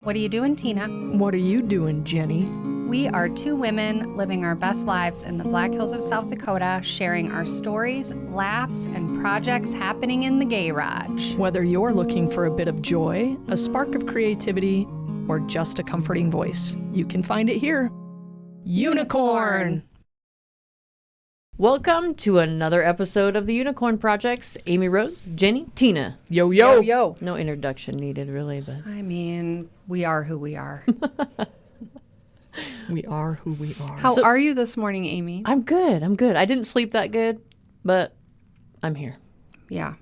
What are you doing, Tina? What are you doing, Jenny? We are two women living our best lives in the Black Hills of South Dakota, sharing our stories, laughs, and projects happening in the garage. Whether you're looking for a bit of joy, a spark of creativity, or just a comforting voice, you can find it here. Unicorn! Welcome to another episode of the Unicorn Projects. Amy Rose, Jenny, Tina. Yo, yo! Yo, yo. No introduction needed, really, but I mean, we are who we are. We are who we are. How are you this morning, Amy? I'm good. I didn't sleep that good, but I'm here. Yeah.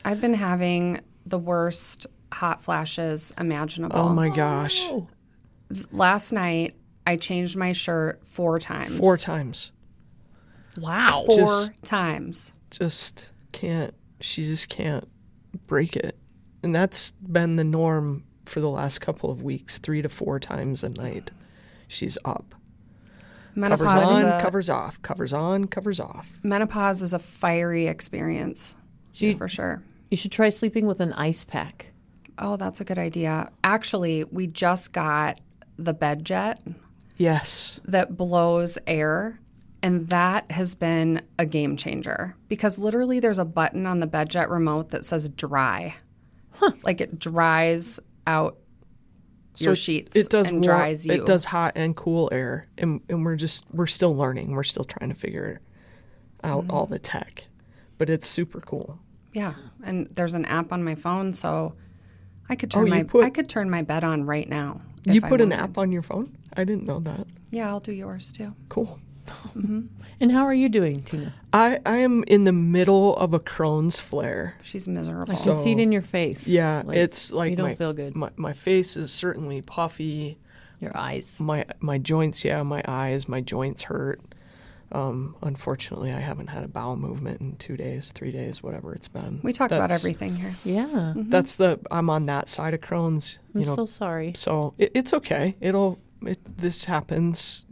I've been having the worst hot flashes imaginable. Oh my gosh. Last night, I changed my shirt 4 times. 4 times. Wow. 4 times. She just can't break it. And that's been the norm for the last couple of weeks, 3 to 4 times a night. She's up. Menopause covers on, is a, covers off, covers on, covers off. Menopause is a fiery experience, for sure. You should try sleeping with an ice pack. Oh, that's a good idea. Actually, we just got the bed jet Yes. that blows air, and that has been a game changer because literally there's a button on the bed jet remote that says dry. Like it dries out your sheets it does and dries you. It does hot and cool air, and we're still learning. We're still trying to figure out all the tech, but it's super cool. Yeah, and there's an app on my phone, so I could turn my bed on right now. You if I put an wanted. app on your phone? I didn't know that. Yeah, I'll do yours too. Cool. And how are you doing, Tina? I am in the middle of a Crohn's flare. She's miserable. I can see it in your face. Yeah, it's like you don't feel good. My face is certainly puffy. Your eyes. My joints, my eyes, my joints hurt. Unfortunately, I haven't had a bowel movement in 2 days, 3 days, whatever it's been. We talk about everything here. Yeah. I'm on that side of Crohn's. I'm so sorry. So it's okay. This happens,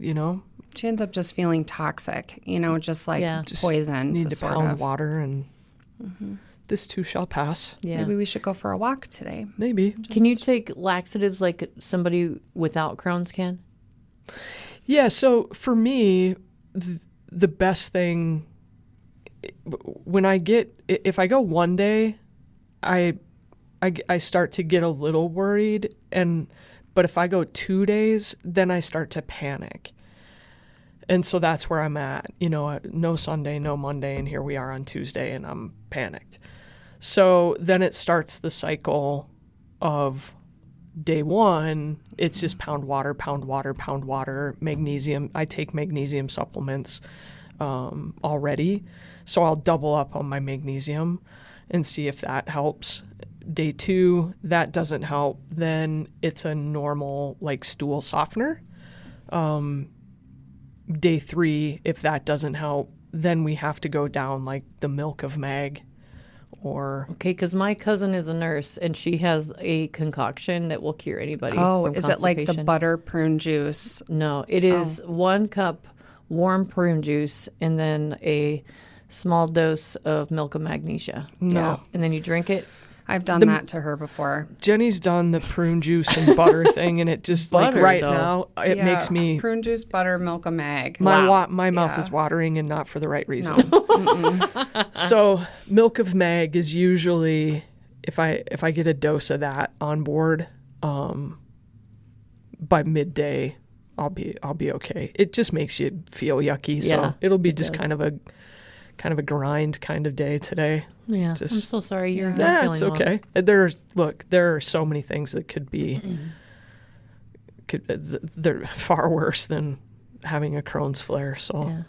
She ends up just feeling toxic, just like poison. Need to sort pound of. water, and this too shall pass. Yeah. Maybe we should go for a walk today. Maybe. Can you take laxatives like somebody without Crohn's can? Yeah. So for me, the best thing if I go one day, I start to get a little worried, but if I go 2 days, then I start to panic. And so that's where I'm at, no Sunday, no Monday, and here we are on Tuesday, and I'm panicked. So then it starts the cycle of day 1, it's just pound water, magnesium. I take magnesium supplements already, so I'll double up on my magnesium and see if that helps. Day 2, that doesn't help. Then it's a normal stool softener. Day 3, if that doesn't help, then we have to go down the milk of mag or... Okay, because my cousin is a nurse, and she has a concoction that will cure anybody. Oh, from is it like the constipation. butter prune juice? No, it is 1 cup warm prune juice and then a small dose of milk of magnesia. No. Yeah. And then you drink it. I've done that to her before. Jenny's done the prune juice and butter thing, and it just Butter, right though. now it makes me prune juice, butter, milk of mag. my mouth Yeah. is watering, and not for the right reason. No. So milk of mag is usually if I get a dose of that on board, by midday I'll be okay. It just makes you feel yucky, so Yeah, it'll be it just does. kind of a grind kind of day today. Yeah. I'm Just- so sorry you're not Yeah, feeling it's well. okay. There are so many things that they're far worse than having a Crohn's flare. So Yeah.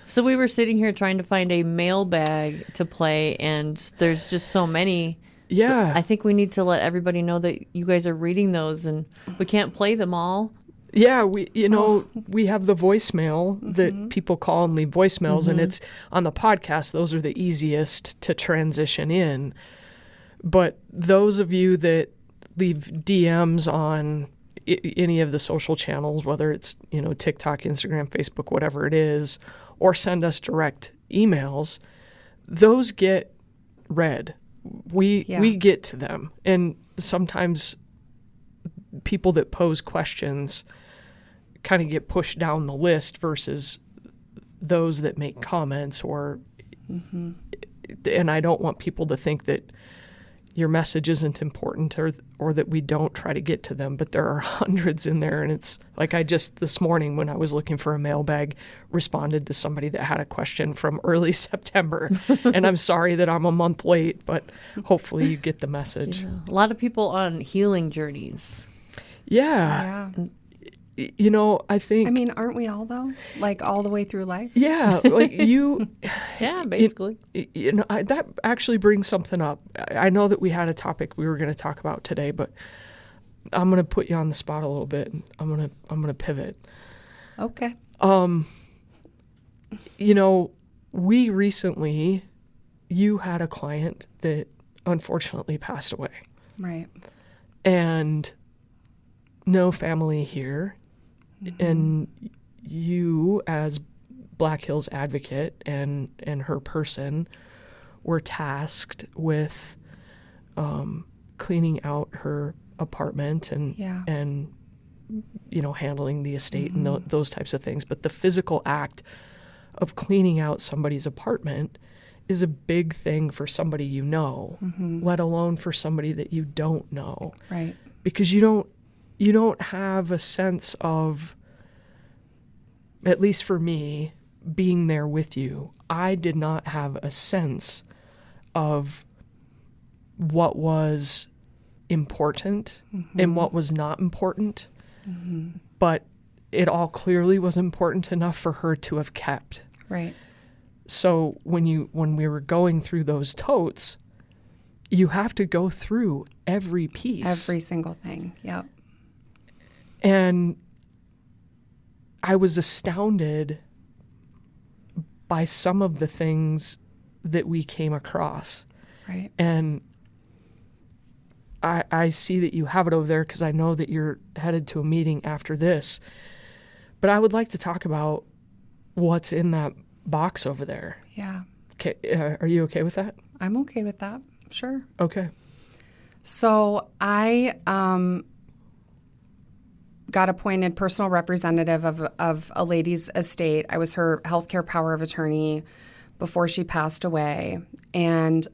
So we were sitting here trying to find a mailbag to play, and there's just so many. yeah, So I think we need to let everybody know that you guys are reading those, and we can't play them all. yeah. We have the voicemail that people call and leave voicemails, and it's on the podcast. Those are the easiest to transition in. But those of you that leave DMs on any of the social channels, whether it's TikTok, Instagram, Facebook, whatever it is, or send us direct emails, those get read. We get to them, and sometimes people that pose questions kind of get pushed down the list versus those that make comments and I don't want people to think that your message isn't important or that we don't try to get to them, but there are hundreds in there. And it's like I just this morning when I was looking for a mailbag responded to somebody that had a question from early September. And I'm sorry that I'm a month late, but hopefully you get the message. Yeah. A lot of people on healing journeys. Yeah. I think... I mean, aren't we all, though? Like, all the way through life? Yeah, like you... Yeah, basically. That actually brings something up. I know that we had a topic we were going to talk about today, but I'm going to put you on the spot a little bit, and I'm going to pivot. Okay. We recently, you had a client that unfortunately passed away. Right. And no family here. And you, as Black Hills advocate and her person, were tasked with cleaning out her apartment and handling the estate and those types of things. But the physical act of cleaning out somebody's apartment is a big thing for somebody let alone for somebody that you don't know. Right. Because you don't have a sense of, at least for me, being there with you. I did not have a sense of what was important and what was not important. But it all clearly was important enough for her to have kept. Right. So when we were going through those totes, you have to go through every piece. Every single thing. Yep. And I was astounded by some of the things that we came across. Right. And I see that you have it over there because I know that you're headed to a meeting after this. But I would like to talk about what's in that box over there. Yeah. Okay, are you okay with that? I'm okay with that. Sure. Okay. So I got appointed personal representative of a lady's estate. I was her healthcare power of attorney before she passed away. And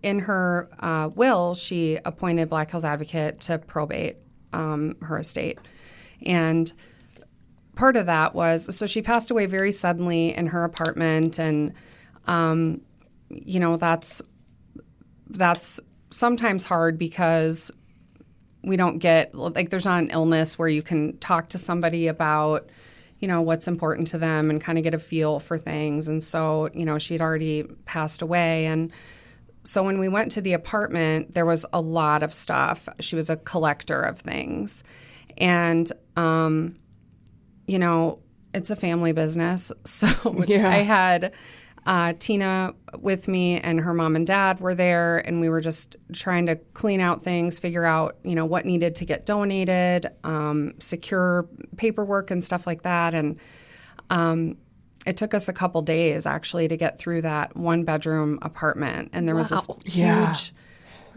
in her will, she appointed Black Hills Advocate to probate her estate. And part of that was, so she passed away very suddenly in her apartment. And, that's sometimes hard because we don't get, like, there's not an illness where you can talk to somebody about, what's important to them and kind of get a feel for things. And so, she'd already passed away. And so when we went to the apartment, there was a lot of stuff. She was a collector of things. And, it's a family business. So yeah. I had Tina with me, and her mom and dad were there, and we were just trying to clean out things, figure out, what needed to get donated, secure paperwork and stuff like that. And it took us a couple days, actually, to get through that one-bedroom apartment. And there was this huge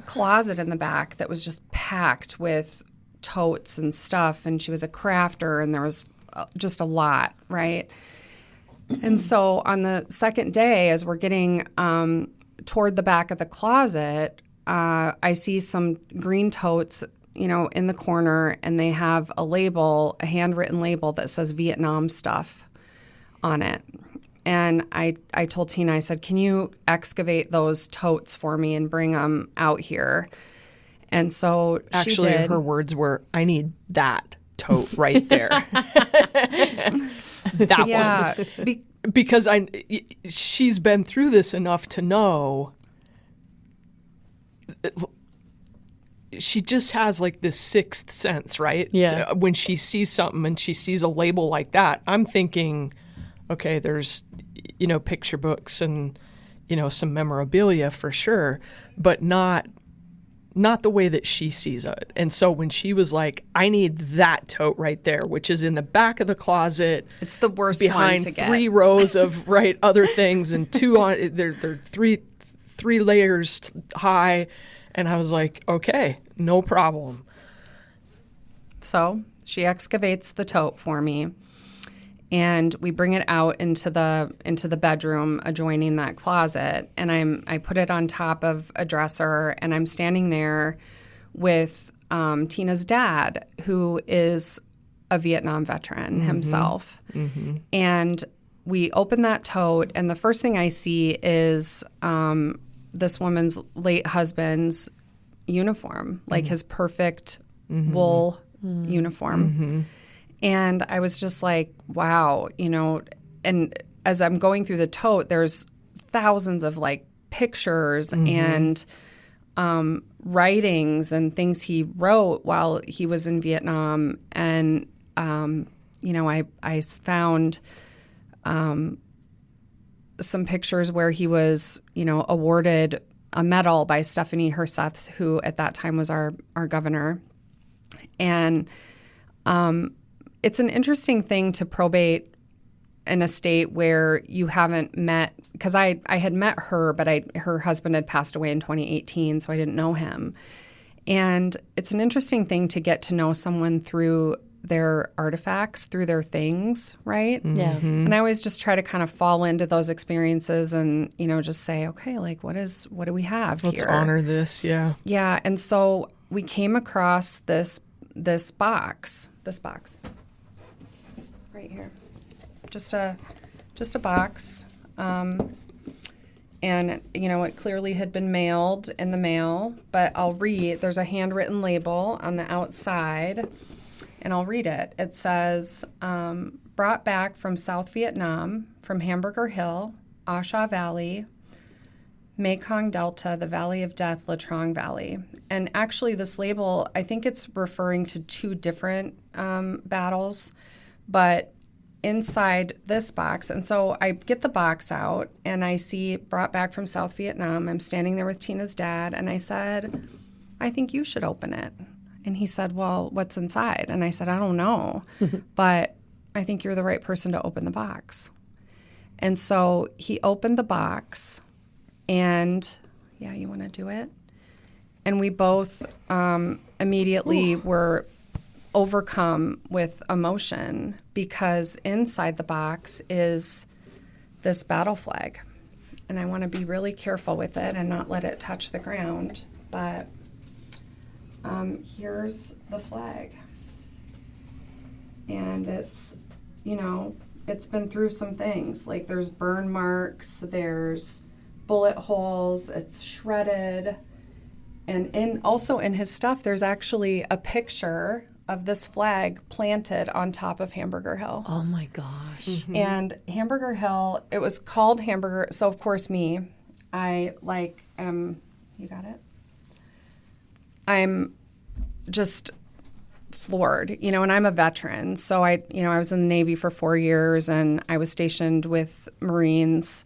closet in the back that was just packed with totes and stuff, and she was a crafter, and there was just a lot, right? And so on the second day, as we're getting toward the back of the closet, I see some green totes, in the corner, and they have a handwritten label that says Vietnam stuff on it. And I told Tina, I said, can you excavate those totes for me and bring them out here? And so actually, she did. Her words were, I need that tote right there. That one. Because she's been through this enough to know she just has like this sixth sense, right? Yeah. So when she sees something and she sees a label like that, I'm thinking, okay, there's, picture books and, some memorabilia for sure, but not the way that she sees it. And so when she was like, I need that tote right there, which is in the back of the closet. It's the worst behind one to get. 3 rows of other things and 2 on they're three layers high. And I was like, okay, no problem. So she excavates the tote for me, and we bring it out into the bedroom adjoining that closet, and I put it on top of a dresser, and I'm standing there with Tina's dad, who is a Vietnam veteran himself. And we open that tote, and the first thing I see is this woman's late husband's uniform, like his perfect wool uniform. And I was just like, wow, and as I'm going through the tote, there's thousands of like pictures and writings and things he wrote while he was in Vietnam. And, I found some pictures where he was, awarded a medal by Stephanie Herseth, who at that time was our governor. And it's an interesting thing to probate in a state where you haven't met, because I had met her, but her husband had passed away in 2018, so I didn't know him. And it's an interesting thing to get to know someone through their artifacts, through their things, right? Yeah. And I always just try to kind of fall into those experiences and, just say, okay, like what do we have Let's here? honor this, yeah. Yeah, and so we came across this box right here. Just a box. And, it clearly had been mailed in the mail, but I'll read. There's a handwritten label on the outside, and I'll read it. It says, brought back from South Vietnam, from Hamburger Hill, A Sha Valley, Mekong Delta, the Valley of Death, Latrong Valley. And actually this label, I think it's referring to two different battles, but inside this box. And so I get the box out and I see brought back from South Vietnam. I'm standing there with Tina's dad, and I said, I think you should open it. And he said, well, what's inside? And I said, I don't know, but I think you're the right person to open the box. And so he opened the box, and yeah, you want to do it? And we both immediately were overcome with emotion, because inside the box is this battle flag. And I want to be really careful with it and not let it touch the ground. But here's the flag. And it's, it's been through some things. Like there's burn marks, there's bullet holes, it's shredded. And also in his stuff, there's actually a picture of this flag planted on top of Hamburger Hill. Oh my gosh. And Hamburger Hill, it was called Hamburger. So of course you got it? I'm just floored, and I'm a veteran. So I was in the Navy for 4 years, and I was stationed with Marines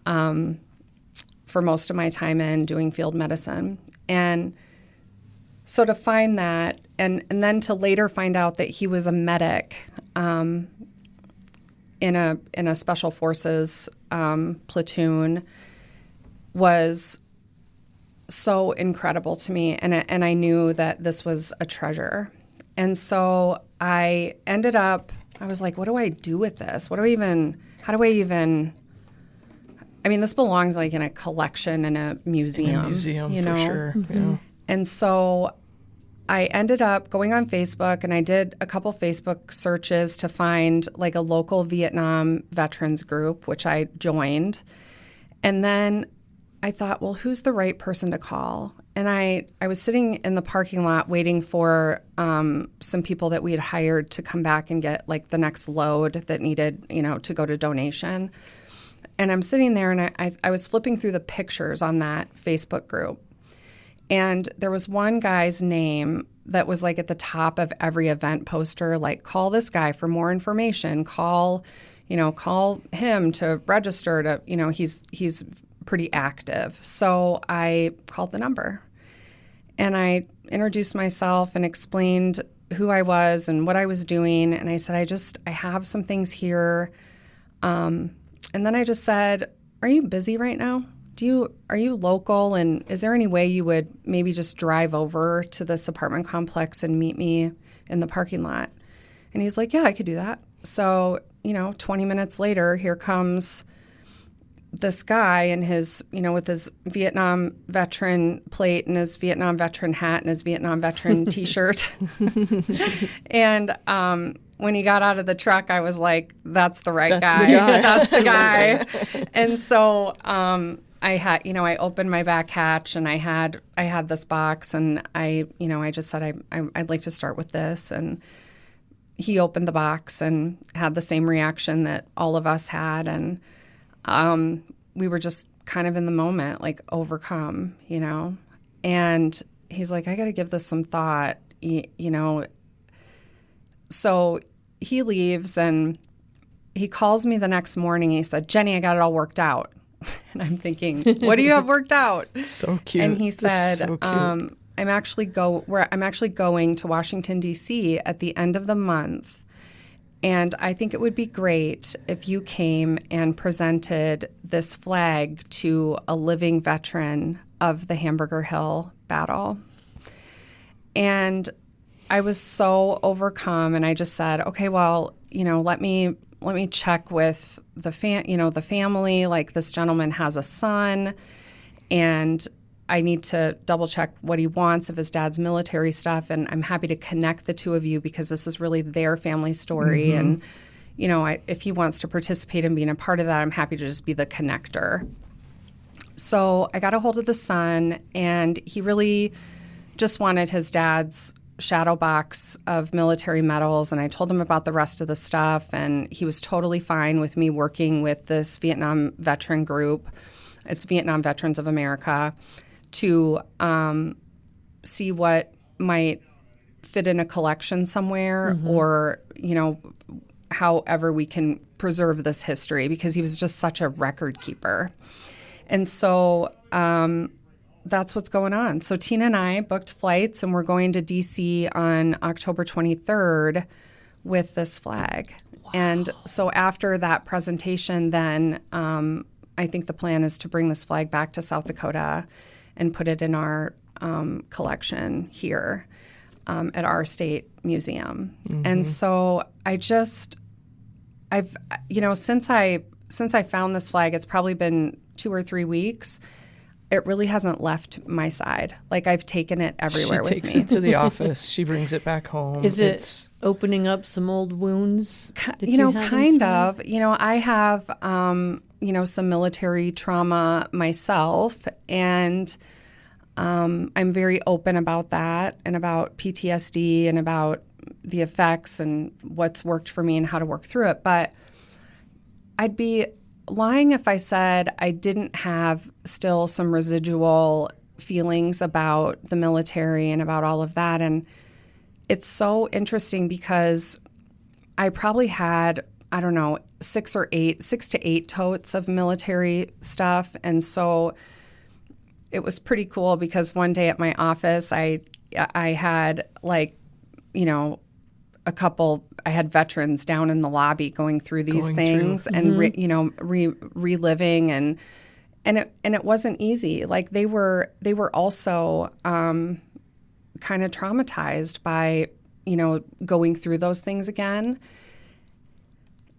for most of my time in doing field medicine. And so to find that, and then to later find out that he was a medic in a special forces platoon was so incredible to me, and I knew that this was a treasure. And so I ended up, I was like, what do I do with this? How do I even, this belongs like in a collection in a museum. For sure, yeah. And so I ended up going on Facebook, and I did a couple Facebook searches to find like a local Vietnam veterans group, which I joined. And then I thought, well, who's the right person to call? And I was sitting in the parking lot waiting for some people that we had hired to come back and get like the next load that needed, to go to donation. And I'm sitting there, and I was flipping through the pictures on that Facebook group. And there was one guy's name that was like at the top of every event poster, like, call this guy for more information, call him to register to, he's pretty active. So I called the number, and I introduced myself and explained who I was and what I was doing. And I said, I have some things here. And then I just said, are you busy right now? Are you local, and is there any way you would maybe just drive over to this apartment complex and meet me in the parking lot. And he's like, yeah, I could do that. So, 20 minutes later, here comes this guy in his, with his Vietnam veteran plate and his Vietnam veteran hat and his Vietnam veteran T-shirt. And when he got out of the truck, I was like, that's the right guy. That's the guy. And so I had, I opened my back hatch and I had this box, and I just said, I'd like to start with this. And he opened the box and had the same reaction that all of us had. And we were just kind of in the moment, like overcome, and he's like, I got to give this some thought, So he leaves and he calls me the next morning. He said, Jenny, I got it all worked out. And I'm thinking, what do you have worked out? So cute. And he said, so cute. I'm actually going to Washington, D.C. at the end of the month. And I think it would be great if you came and presented this flag to a living veteran of the Hamburger Hill battle. And I was so overcome, and I just said, okay, well, let me check with the family. Like, this gentleman has a son, and I need to double check what he wants of his dad's military stuff. And I'm happy to connect the two of you because this is really their family story. And, if he wants to participate in being a part of that, I'm happy to just be the connector. So I got a hold of the son, and he really just wanted his dad's shadow box of military medals, and I told him about the rest of the stuff, and he was totally fine with me working with this Vietnam veteran group. It's Vietnam Veterans of America, to see what might fit in a collection somewhere, or, however we can preserve this history, because he was just such a record keeper. And so that's what's going on. So Tina and I booked flights, and we're going to D.C. on October 23rd with this flag. Wow. And so after that presentation, then I think the plan is to bring this flag back to South Dakota and put it in our collection here at our state museum. And so since I found this flag, it's probably been 2 or 3 weeks. It really hasn't left my side. Like, I've taken it everywhere with me. She takes it to the office. She brings it back home. Is it opening up some old wounds? Kind of. I have, some military trauma myself, and I'm very open about that, and about PTSD, and about the effects and what's worked for me and how to work through it. But I'd be lying if I said I didn't have still some residual feelings about the military and about all of that. And it's so interesting because I probably had, 6 to 8 totes of military stuff. And so it was pretty cool because one day at my office, I had I had veterans down in the lobby going through these things and reliving, and it wasn't easy. Like, they were also kind of traumatized by going through those things again,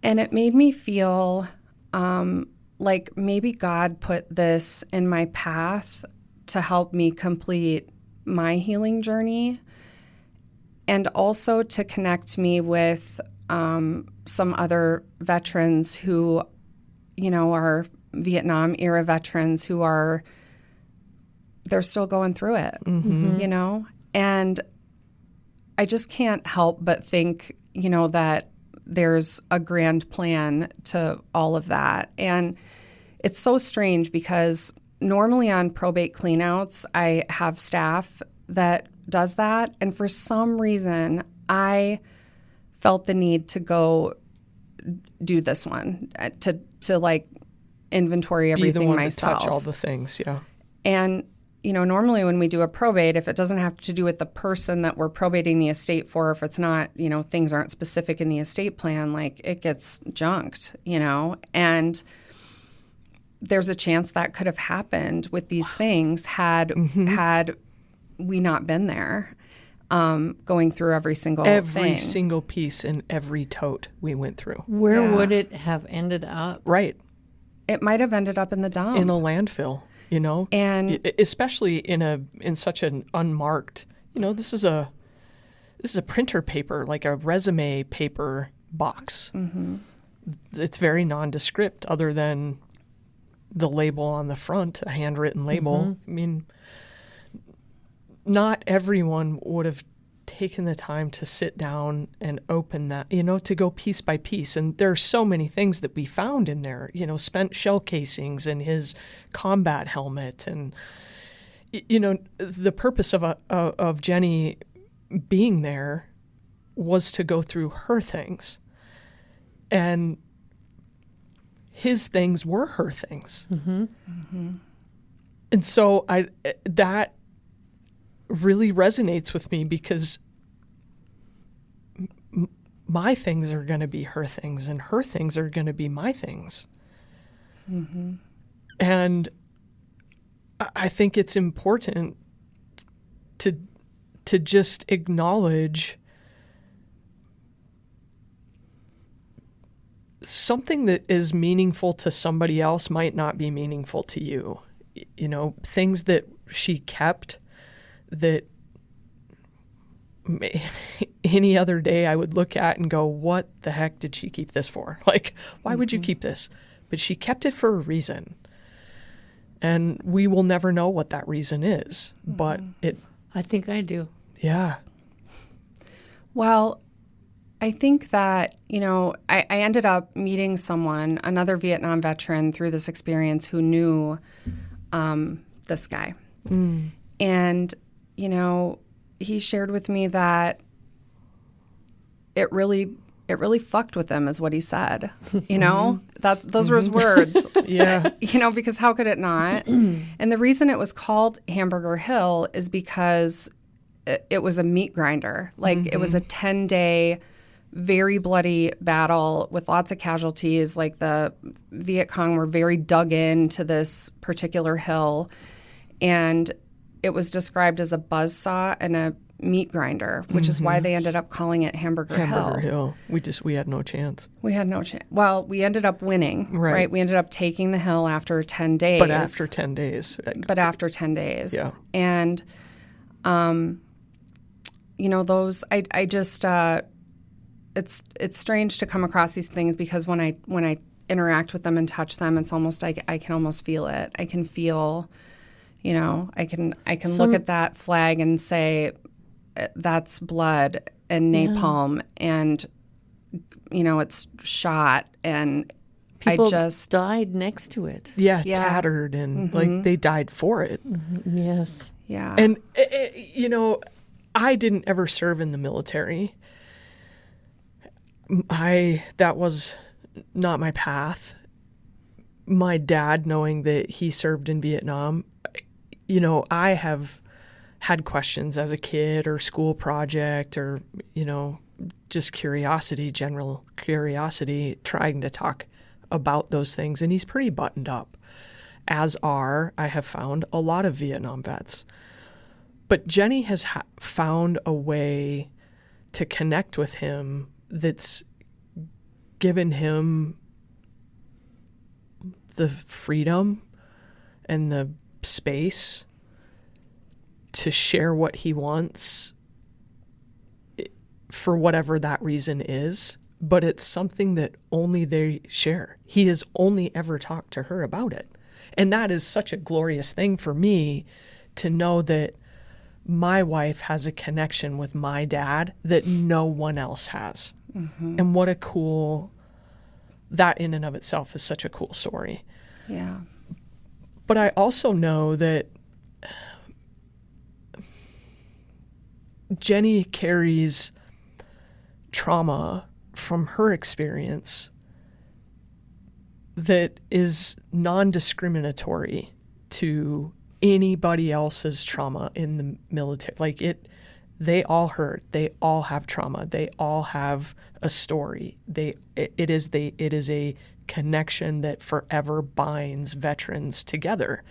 and it made me feel like maybe God put this in my path to help me complete my healing journey. And also to connect me with some other veterans who, are Vietnam era veterans they're still going through it, And I just can't help but think, that there's a grand plan to all of that. And it's so strange because normally on probate cleanouts, I have staff that does that, and for some reason I felt the need to go do this one, to like inventory everything be the one myself. To touch all the things, yeah. And normally when we do a probate, if it doesn't have to do with the person that we're probating the estate for, if it's not, things aren't specific in the estate plan, like, it gets junked, and there's a chance that could have happened with these things had we not been there. going through every single thing. Every single piece in every tote we went through. Where would it have ended up? Right. It might have ended up in the dump. In a landfill, you know? And especially in such an unmarked, you know, this is a printer paper, like a resume paper box. Mm-hmm. It's very nondescript other than the label on the front, a handwritten label. Mm-hmm. I mean, not everyone would have taken the time to sit down and open that, you know, to go piece by piece. And there are so many things that we found in there, you know, spent shell casings and his combat helmet. And, you know, the purpose of Jenny being there was to go through her things. And his things were her things. Mm-hmm. Mm-hmm. And so that really resonates with me because my things are going to be her things and her things are going to be my things. Mm-hmm. And I think it's important to just acknowledge something that is meaningful to somebody else might not be meaningful to you. You know, things that she kept that any other day I would look at and go, what the heck did she keep this for? Like, why would you keep this? But she kept it for a reason. And we will never know what that reason is. But I think I do. Yeah. Well, I think that, you know, I ended up meeting someone, another Vietnam veteran through this experience who knew this guy. Mm. And, you know, he shared with me that it really fucked with him is what he said. You know, those were his words. Yeah. You know, because how could it not? And the reason it was called Hamburger Hill is because it was a meat grinder. Like it was a 10-day very bloody battle with lots of casualties. Like the Viet Cong were very dug into this particular hill. And it was described as a buzzsaw and a meat grinder, which is why they ended up calling it Hamburger Hill. Hamburger Hill. We had no chance. We had no chance. Well, we ended up winning, right? We ended up taking the hill after 10 days. But after 10 days. Yeah. And, you know, those, I just, it's strange to come across these things because when I interact with them and touch them, it's almost like I can almost feel it. I can feel, you know, I can look at that flag and say, that's blood and napalm and, you know, it's shot and people I just died next to it. Yeah, tattered and like they died for it. Mm-hmm. Yes. Yeah. And, you know, I didn't ever serve in the military. That was not my path. My dad, knowing that he served in Vietnam, you know, I have had questions as a kid or school project or, you know, just curiosity, general curiosity, trying to talk about those things. And he's pretty buttoned up, as are, I have found, a lot of Vietnam vets. But Jenny has found a way to connect with him that's given him the freedom and the space to share what he wants for whatever that reason is, but it's something that only they share. He has only ever talked to her about it. And that is such a glorious thing for me to know that my wife has a connection with my dad that no one else has. Mm-hmm. And what a cool, that in and of itself is such a cool story. Yeah. But I also know that Jenny carries trauma from her experience that is non-discriminatory to anybody else's trauma in the military. Like they all hurt. They all have trauma. They all have a story. It is a connection that forever binds veterans together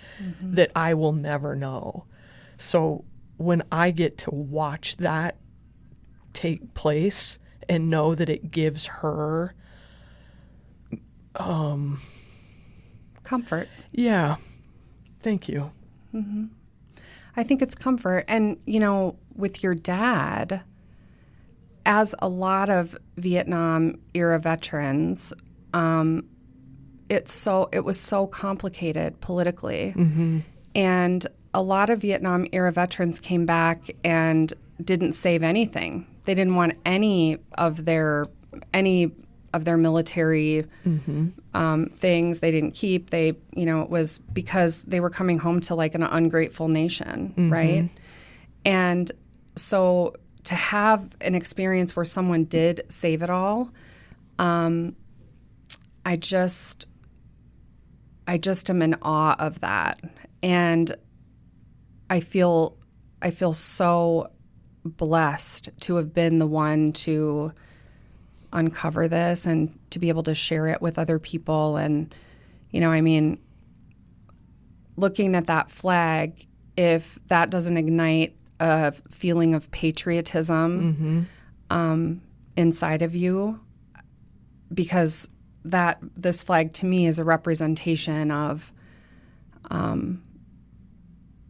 that I will never know. So when I get to watch that take place and know that it gives her comfort. Yeah. Thank you. I think it's comfort. And, with your dad, as a lot of Vietnam era veterans, it was so complicated politically. And a lot of Vietnam era veterans came back and didn't save anything. They didn't want any of their military things. They didn't keep. It was because they were coming home to like an ungrateful nation, right? And so to have an experience where someone did save it all, I just am in awe of that, and I feel so blessed to have been the one to uncover this and to be able to share it with other people. And, looking at that flag, if that doesn't ignite a feeling of patriotism inside of you, because this flag to me is a representation of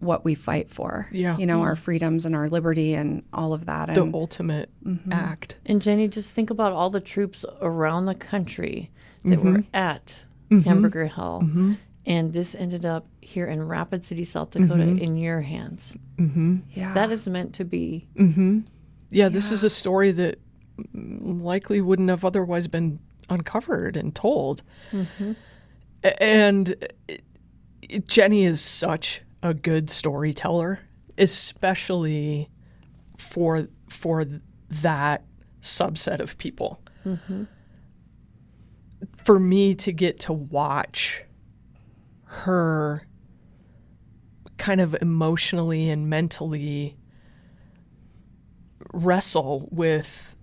what we fight for. Yeah. Our freedoms and our liberty and all of that. The ultimate act. And Jenny, just think about all the troops around the country that were at Hamburger Hill. And this ended up here in Rapid City, South Dakota, in your hands. Yeah. That is meant to be. Yeah, this is a story that likely wouldn't have otherwise been uncovered and told. And Jenny is such a good storyteller, especially for that subset of people. For me to get to watch her kind of emotionally and mentally wrestle with,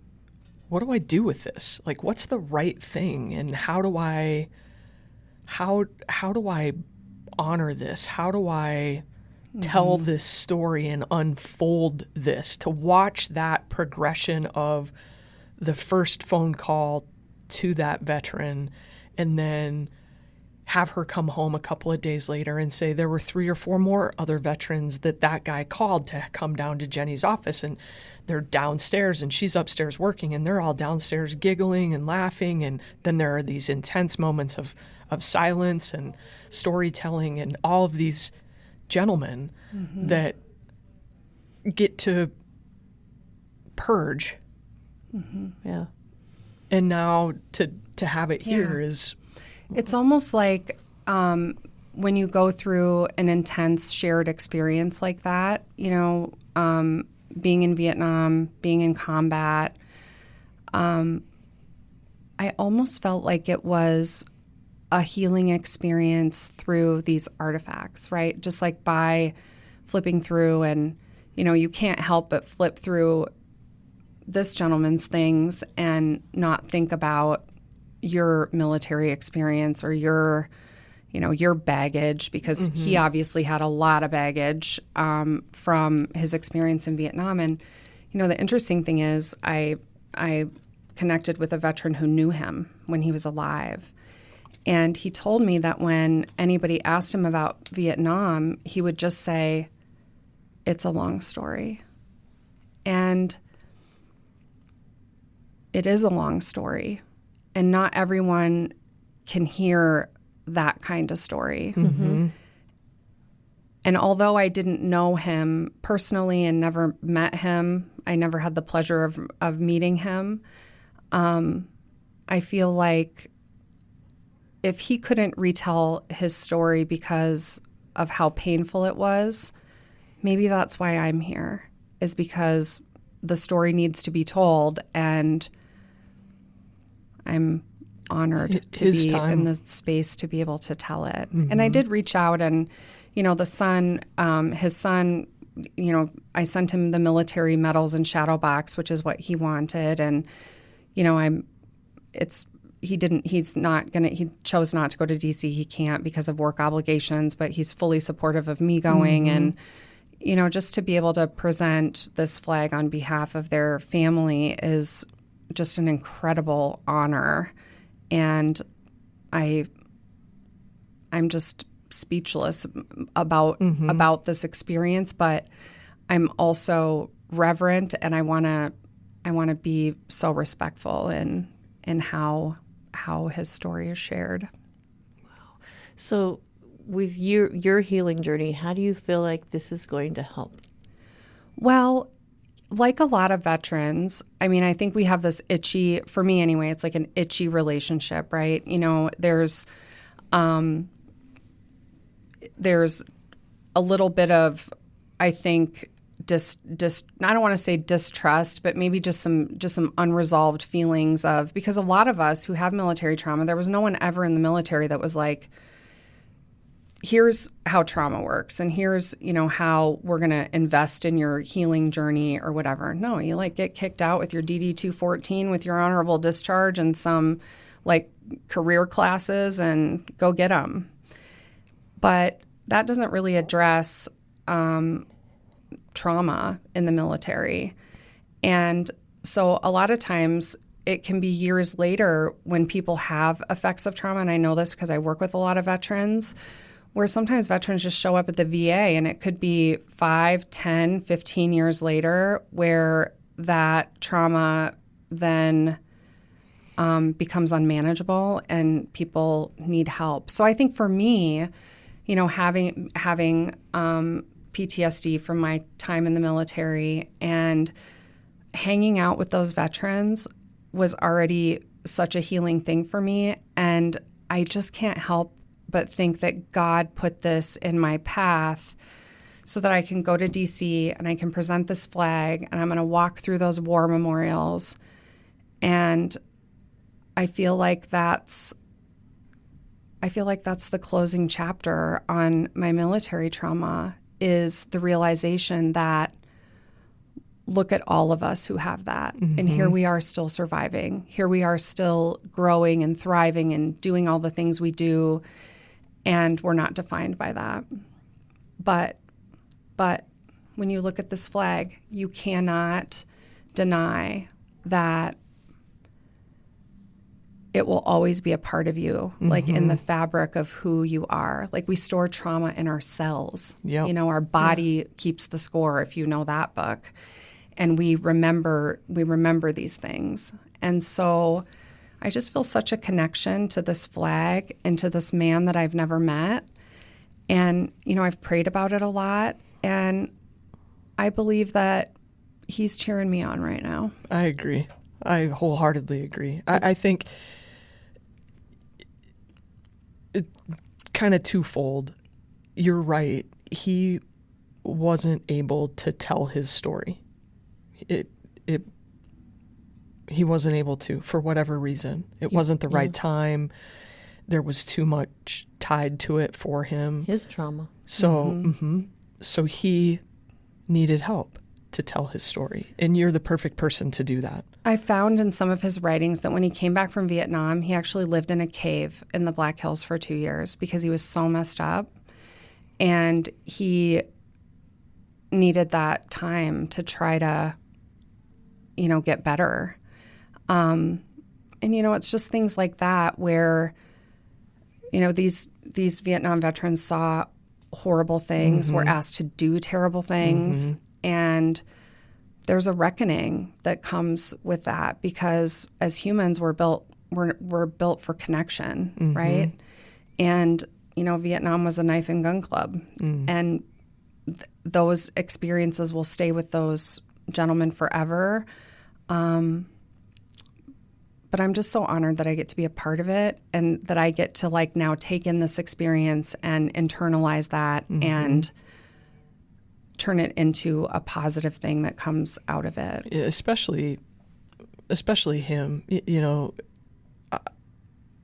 what do I do with this? Like, what's the right thing, and how do I honor this? How do I tell this story and unfold this? To watch that progression of the first phone call to that veteran, and then have her come home a couple of days later and say there were 3 or 4 more other veterans that guy called to come down to Jenny's office, and they're downstairs and she's upstairs working, and they're all downstairs giggling and laughing. And then there are these intense moments of silence and storytelling, and all of these gentlemen that get to purge. Yeah. And now to have it here is... It's almost like when you go through an intense shared experience like that, being in Vietnam, being in combat, I almost felt like it was a healing experience through these artifacts, right? Just like by flipping through, and, you can't help but flip through this gentleman's things and not think about your military experience or your baggage, because he obviously had a lot of baggage from his experience in Vietnam. And, the interesting thing is I connected with a veteran who knew him when he was alive. And he told me that when anybody asked him about Vietnam, he would just say, "It's a long story." And it is a long story. And not everyone can hear that kind of story. And although I didn't know him personally and never met him, I never had the pleasure of meeting him, I feel like if he couldn't retell his story because of how painful it was, maybe that's why I'm here, is because the story needs to be told, and I'm honored to be in the space to be able to tell it. And I did reach out, and, the son, his son, I sent him the military medals and shadow box, which is what he wanted. And, he chose not to go to DC. He can't because of work obligations, but he's fully supportive of me going. And, just to be able to present this flag on behalf of their family is just an incredible honor. And I'm just speechless about this experience, but I'm also reverent, and I want to be so respectful in how his story is shared. So with your healing journey, how do you feel like this is going to help? Well, like a lot of veterans, I mean, I think we have this for me anyway, it's like an itchy relationship, right? There's a little bit of, I think, I don't want to say distrust, but maybe just some unresolved feelings because a lot of us who have military trauma, there was no one ever in the military that was like, here's how trauma works, and here's, how we're going to invest in your healing journey or whatever. No, you get kicked out with your DD-214 with your honorable discharge and some career classes and go get them. But that doesn't really address trauma in the military. And so a lot of times it can be years later when people have effects of trauma, and I know this because I work with a lot of veterans, where sometimes veterans just show up at the VA and it could be 5, 10, 15 years later where that trauma then becomes unmanageable and people need help. So I think for me, having PTSD from my time in the military and hanging out with those veterans was already such a healing thing for me. And I just can't help but think that God put this in my path so that I can go to DC and I can present this flag, and I'm going to walk through those war memorials. And I feel like that's the closing chapter on my military trauma, is the realization that look at all of us who have that. Mm-hmm. And here we are still surviving. Here we are still growing and thriving and doing all the things we do. And we're not defined by that. But when you look at this flag, you cannot deny that it will always be a part of you, like in the fabric of who you are. Like we store trauma in our cells. Yep. Our body keeps the score, if you know that book. And we remember these things. And so I just feel such a connection to this flag and to this man that I've never met. And, I've prayed about it a lot. And I believe that he's cheering me on right now. I agree. I wholeheartedly agree. I think it kind of twofold. You're right. He wasn't able to tell his story. He wasn't able to, for whatever reason. It wasn't the right time. There was too much tied to it for him. His trauma. So, so he needed help to tell his story. And you're the perfect person to do that. I found in some of his writings that when he came back from Vietnam, he actually lived in a cave in the Black Hills for 2 years because he was so messed up. And he needed that time to try to, get better. And, it's just things like that where, these Vietnam veterans saw horrible things, were asked to do terrible things. And there's a reckoning that comes with that because as humans, we're built for connection, right? And, Vietnam was a knife and gun club. And those experiences will stay with those gentlemen forever. But I'm just so honored that I get to be a part of it and that I get to now take in this experience and internalize that and turn it into a positive thing that comes out of it. Yeah, especially him.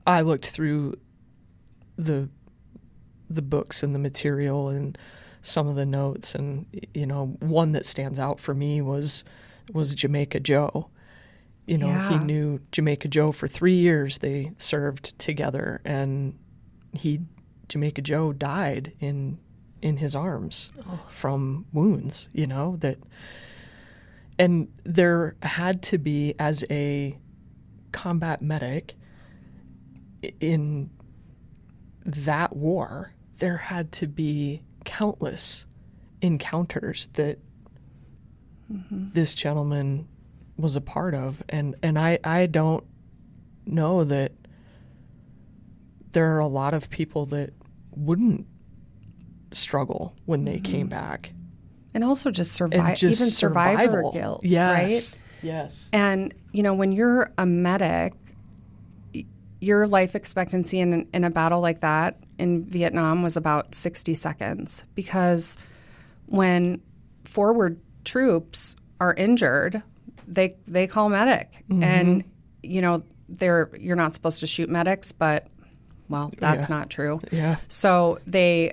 I looked through the books and the material and some of the notes, and one that stands out for me was Jamaica Joe. He knew Jamaica Joe for 3 years. They served together, and Jamaica Joe died in in his arms from wounds, and there had to be, as a combat medic in that war, there had to be countless encounters that this gentleman was a part of. And I don't know that there are a lot of people that wouldn't struggle when they came back. And also just even survivor guilt, right? Yes. And, when you're a medic, your life expectancy in a battle like that in Vietnam was about 60 seconds, because when forward troops are injured, they call medic. And, you're not supposed to shoot medics, but, well, that's not true. Yeah. So they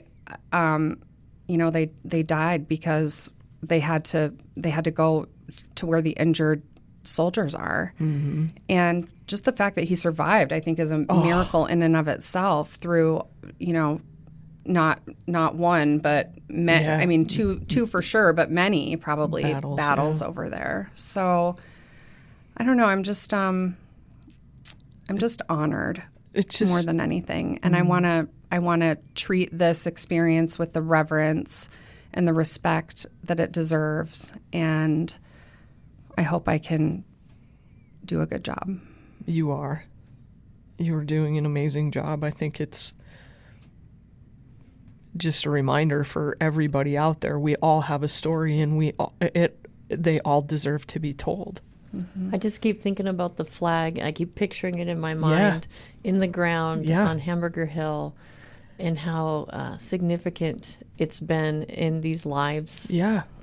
died because they had to go to where the injured soldiers are. And just the fact that he survived, I think, is a miracle in and of itself, through, not one, but two for sure, but many probably battles over there. So I don't know. I'm just honored. It's just more than anything. And I want to treat this experience with the reverence and the respect that it deserves. And I hope I can do a good job. You are. You're doing an amazing job. I think it's just a reminder for everybody out there. We all have a story, and they all deserve to be told. I just keep thinking about the flag. I keep picturing it in my mind in the ground on Hamburger Hill, and how significant it's been in these lives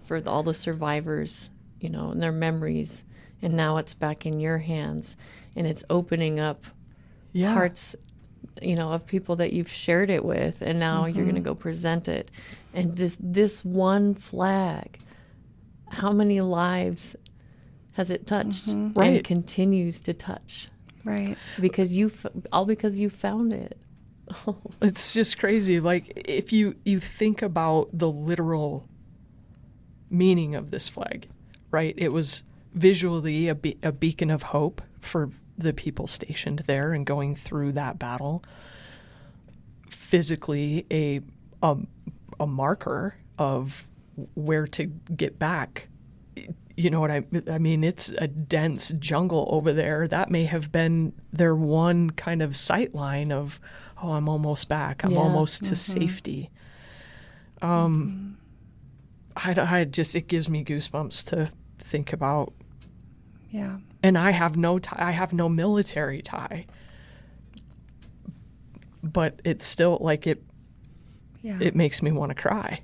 for all the survivors, and their memories. And now it's back in your hands, and it's opening up hearts, of people that you've shared it with, and now you're going to go present it. And just this one flag, how many lives has it touched and continues to touch? Right. Because you found it. It's just crazy. Like, if you think about the literal meaning of this flag, right? It was visually a beacon of hope for the people stationed there and going through that battle. Physically, a marker of where to get back. You know what I mean? It's a dense jungle over there. That may have been their one kind of sight line of, oh, I'm almost back. I'm almost to safety. It gives me goosebumps to think about. Yeah. And I have no no military tie. But it's still it makes me want to cry.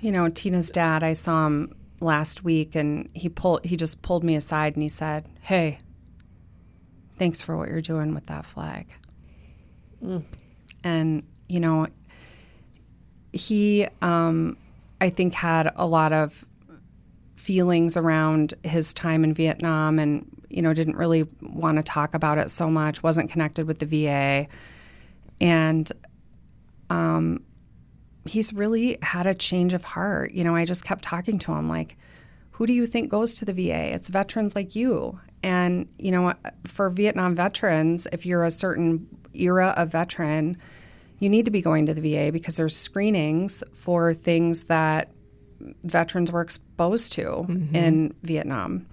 Tina's dad, I saw him last week, and he just pulled me aside and he said, "Hey, thanks for what you're doing with that flag." And he I think had a lot of feelings around his time in Vietnam, and didn't really want to talk about it so much, wasn't connected with the VA, and he's really had a change of heart. I just kept talking to him like, who do you think goes to the VA? It's veterans like you. And, for Vietnam veterans, if you're a certain era of veteran, you need to be going to the VA because there's screenings for things that veterans were exposed to in Vietnam.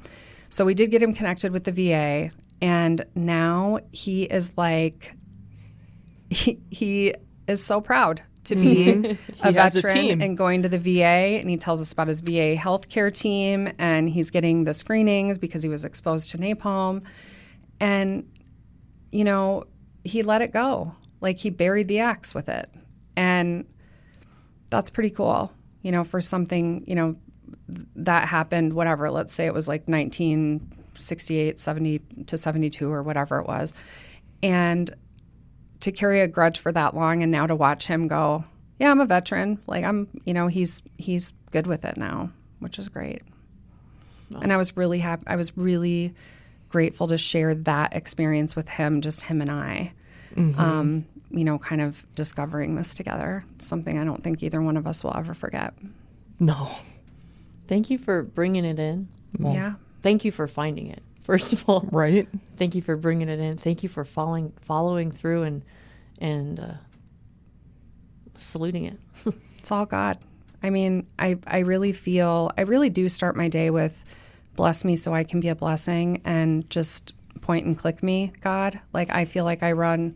So we did get him connected with the VA, and now he is he is so proud to be a veteran and going to the VA, and he tells us about his VA healthcare team, and he's getting the screenings because he was exposed to napalm. And, he let it go. He buried the axe with it. And that's pretty cool, for something, that happened, whatever. Let's say it was 1968, 70 to 72 or whatever it was. And to carry a grudge for that long, and now to watch him go, yeah, I'm a veteran. He's good with it now, which is great. Wow. And I was really happy. I was really grateful to share that experience with him, just him and I. kind of discovering this together. It's something I don't think either one of us will ever forget. No. Thank you for bringing it in. Well, Yeah. Thank you for finding it, first of all. Right. Thank you for bringing it in. Thank you for following through and saluting it. It's all God. I mean, I really do start my day with bless me so I can be a blessing, and just point and click me, God. Like, I feel like I run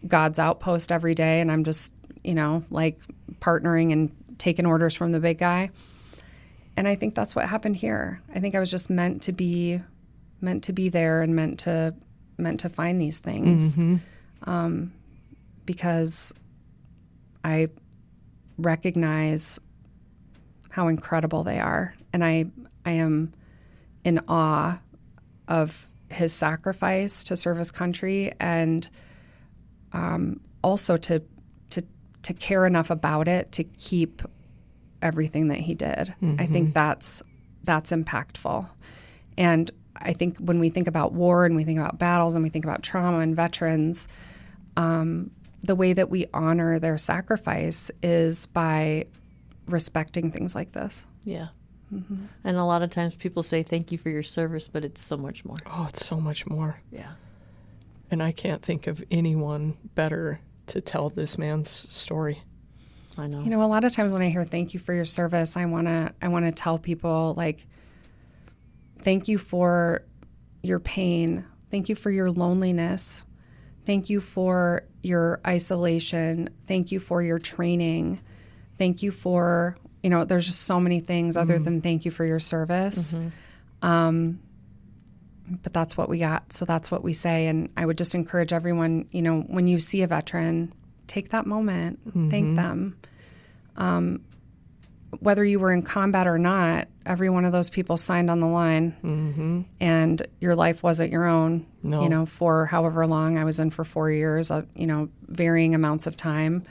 God's outpost every day, and I'm just, like partnering and taking orders from the big guy. And I think that's what happened here. I think I was just meant to be there and meant to find these things, because I recognize how incredible they are, and I am in awe of his sacrifice to serve his country, and also to care enough about it to keep everything that he did. I think that's impactful. And I think when we think about war and we think about battles and we think about trauma and veterans, the way that we honor their sacrifice is by respecting things like this. Yeah. And a lot of times people say thank you for your service, but it's so much more. Oh, it's so much more. Yeah. And I can't think of anyone better to tell this man's story. I know. A lot of times when I hear thank you for your service, I want to tell people, like, thank you for your pain. Thank you for your loneliness. Thank you for your isolation. Thank you for your training. Thank you for, there's just so many things other than thank you for your service. But that's what we got. So that's what we say. And I would just encourage everyone, when you see a veteran, take that moment, thank them. Whether you were in combat or not, every one of those people signed on the line, and your life wasn't your own, for however long. I was in for 4 years, varying amounts of time.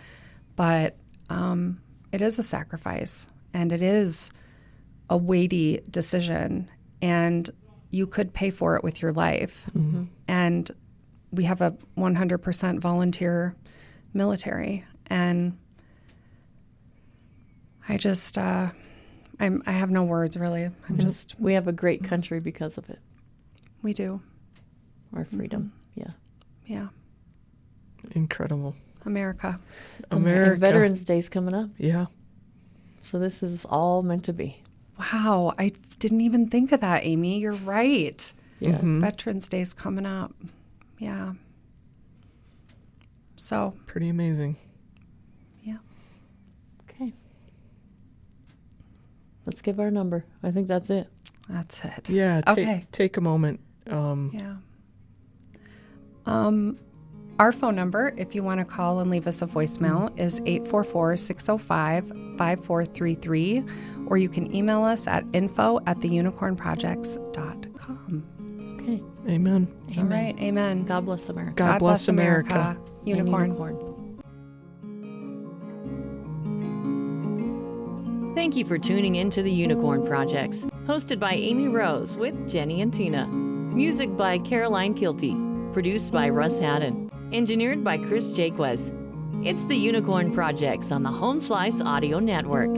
But it is a sacrifice, and it is a weighty decision, and you could pay for it with your life. And we have a 100% volunteer military, and I just, I have no words, really. We have a great country because of it. We do. Our freedom. Yeah. Yeah. Incredible. America. And Veterans Day's coming up. Yeah. So this is all meant to be. Wow. I didn't even think of that, Amy. You're right. Yeah. Veterans Day's coming up. Yeah. So. Pretty amazing. Yeah. Okay. Let's give our number. I think that's it. That's it. Yeah. Okay. Take a moment. Yeah. Our phone number, if you want to call and leave us a voicemail, is 844-605-5433, or you can email us at info@theunicornprojects.com. Okay. Amen. All right. Amen. God bless America. God bless America. Unicorn. Thank you for tuning in to the Unicorn Projects, hosted by Amy Rose with Jenny and Tina. Music by Caroline Kilty. Produced by Russ Haddon. Engineered by Chris Jaquez. It's the Unicorn Projects on the Home Slice Audio Network.